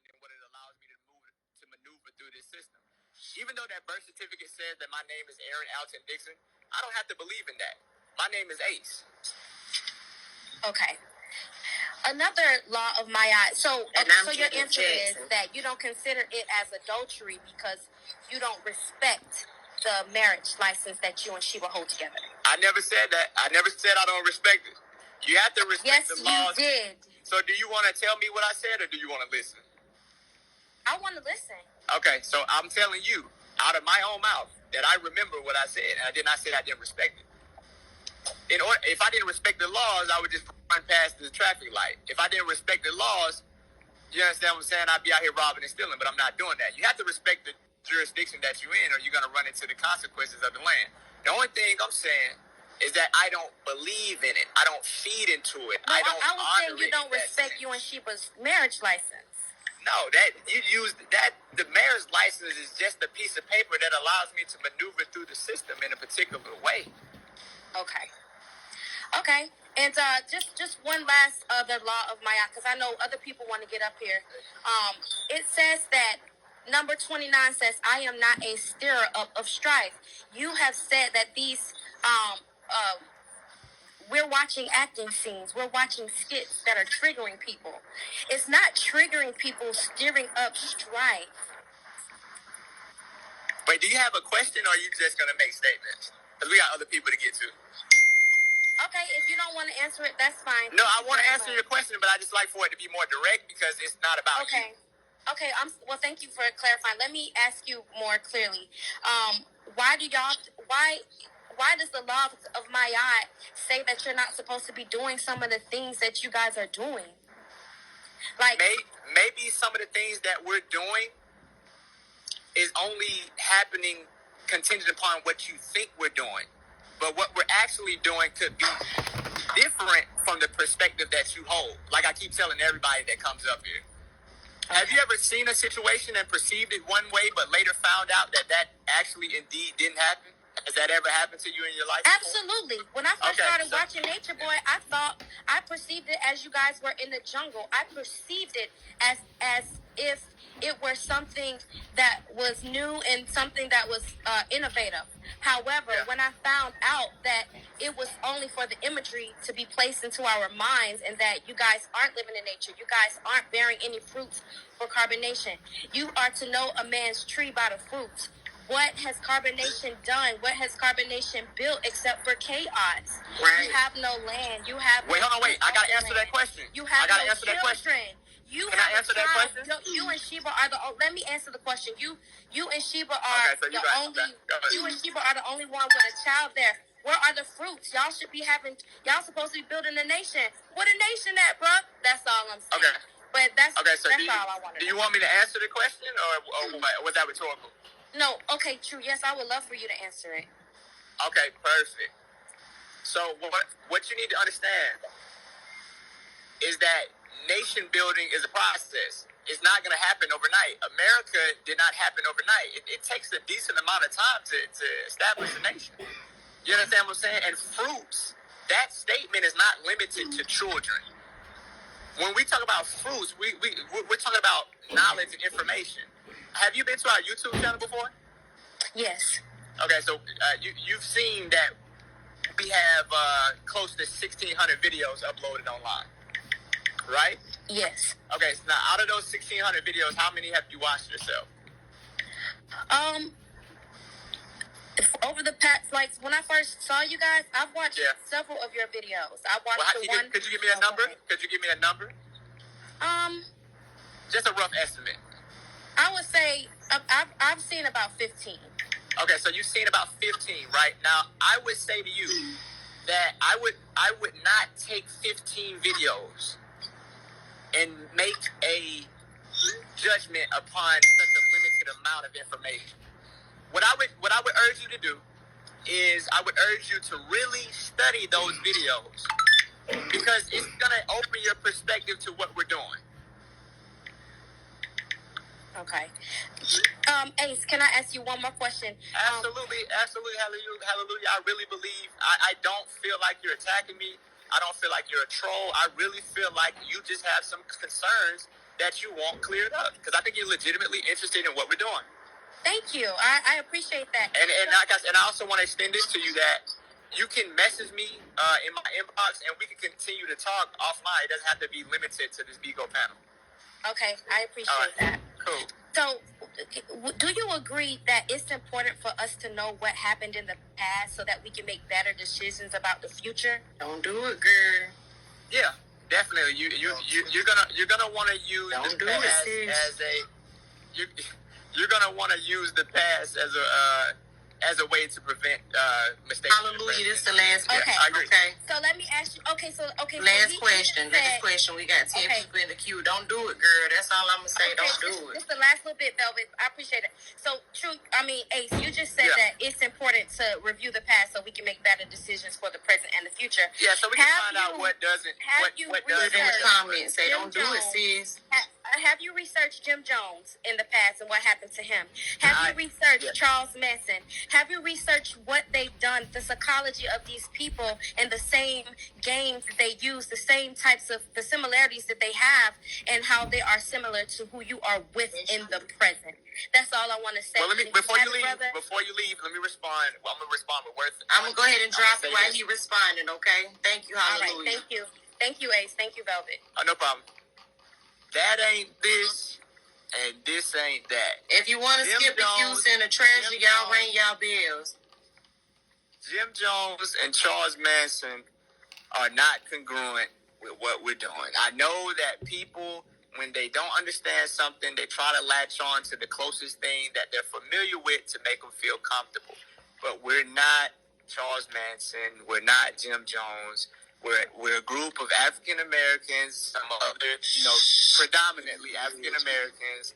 than what it allows me to maneuver through this system. Even though that birth certificate says that my name is Aaron Alton Dixon, I don't have to believe in that. My name is Ace. Okay. Another law of Ma'at. So your answer is that you don't consider it as adultery because you don't respect the marriage license that you and Sheba hold together. I never said that. I never said I don't respect it. You have to respect the laws. Yes, you did. So do you want to tell me what I said, or do you want to listen? I want to listen. Okay, so I'm telling you out of my own mouth that I remember what I said, and I did not say I didn't respect it. If I didn't respect the laws, I would just run past the traffic light. If I didn't respect the laws, you understand what I'm saying? I'd be out here robbing and stealing, but I'm not doing that. You have to respect the jurisdiction that you're in, or you're going to run into the consequences of the land. The only thing I'm saying is that I don't believe in it. I don't feed into it. No, I was saying you don't respect you and Sheba's marriage license. No, that you use that. The marriage license is just a piece of paper that allows me to maneuver through the system in a particular way. Okay. And just one last other law of Ma'at, because I know other people want to get up here. It says that number 29 says, "I am not a stirrer up of strife." You have said that these we're watching acting scenes, we're watching skits that are triggering people. It's not triggering people, stirring up strife. Wait, do you have a question, or are you just going to make statements? Because we got other people to get to. Okay, if you don't want to answer it, that's fine. No, I want to answer your question, but I just like for it to be more direct because it's not about you. Okay, well, thank you for clarifying. Let me ask you more clearly. Why does the law of Ma'at say that you're not supposed to be doing some of the things that you guys are doing? Like maybe some of the things that we're doing is only happening contingent upon what you think we're doing. But what we're actually doing could be different from the perspective that you hold. Like I keep telling everybody that comes up here. Okay. Have you ever seen a situation and perceived it one way, but later found out that actually indeed didn't happen? Has that ever happened to you in your life? Absolutely. When I first started watching Nature Boy, I perceived it as you guys were in the jungle. I perceived it as if it were something that was new and something that was innovative. However, when I found out that it was only for the imagery to be placed into our minds and that you guys aren't living in nature, you guys aren't bearing any fruits for carbonation. You are to know a man's tree by the fruits. What has carbonation done? What has carbonation built except for chaos? Right. You have no land. You have Wait, hold on, wait. I got to answer that question. You have no answer children. That question. Can I answer that question? You and Sheba are let me answer the question. You and Sheba are you and Sheba are the only one with a child there. Where are the fruits? Y'all should be y'all supposed to be building a nation. What a nation at, bro? That's all I'm saying. Okay. But that's all I wanted. Do you want me to answer the question or was that rhetorical? No, okay, true. Yes, I would love for you to answer it. Okay, perfect. So what you need to understand is that nation building is a process. It's not going to happen overnight. America did not happen overnight. It takes a decent amount of time to establish a nation. You understand what I'm saying? And fruits, that statement is not limited to children. When we talk about fruits, we're talking about knowledge and information. Have you been to our YouTube channel before? Yes. Okay, so you've seen that we have close to 1,600 videos uploaded online, right? Yes. Okay, so now out of those 1,600 videos, how many have you watched yourself? Over the past, like when I first saw you guys, I've watched several of your videos. I watched the one. Could you give me a number? Could you give me a number? Just a rough estimate. I would say I've seen about 15. Okay, so you've seen about 15, right? Now, I would say to you that I would not take 15 videos and make a judgment upon such a limited amount of information. What I would urge you to do is I would urge you to really study those videos because it's gonna open your perspective to what we're doing. Okay. Ace, can I ask you one more question? Absolutely, hallelujah. I really believe, I don't feel like you're attacking me. I don't feel like you're a troll. I really feel like you just have some concerns that you want cleared up, because I think you're legitimately interested in what we're doing. Thank you. I appreciate that. And I also want to extend this to you that you can message me in my inbox, and we can continue to talk offline. It doesn't have to be limited to this BIGO panel. Okay, I appreciate that. Cool. So, do you agree that it's important for us to know what happened in the past so that we can make better decisions about the future? Don't do it, girl. Yeah, definitely. You're gonna want to use Don't the do it, past sis. as a you're gonna want to use the past as a way to prevent mistakes. Hallelujah. This is the last Okay. question. I agree. Okay. So let me ask you. Okay, so Last question. Last question. We got 10 Okay. people in the queue. Don't do it, girl. That's all I'm gonna say. Don't do This it. is the last little bit, Velvet. I appreciate it. So, Ace, you just said that it's important to review the past so we can make better decisions for the present and the future. Yeah, so we can find out what doesn't. Have you what Put doesn't. it in the researched comments. Say, don't do it, sis. Have you researched Jim Jones in the past and what happened to him? Have you researched Charles Manson? Have you researched what they've done, the psychology of these people, and the same games that they use, the same types of the similarities that they have, and how they are similar to who you are with in the present? That's all I want to say. Well, before you leave, let me respond. Well, I'm gonna respond with words. I'm gonna go ahead and drop it while he responding. Okay. Thank you. All Hallelujah. right, thank you, Ace. Thank you, Velvet. No problem. That ain't this, and this ain't that. If you want to skip the queue, send a treasure. Y'all ring y'all bills. Jim Jones and Charles Manson are not congruent with what we're doing. I know that people, when they don't understand something, they try to latch on to the closest thing that they're familiar with to make them feel comfortable. But we're not Charles Manson. We're not Jim Jones. We're a group of African Americans, some other, predominantly African Americans,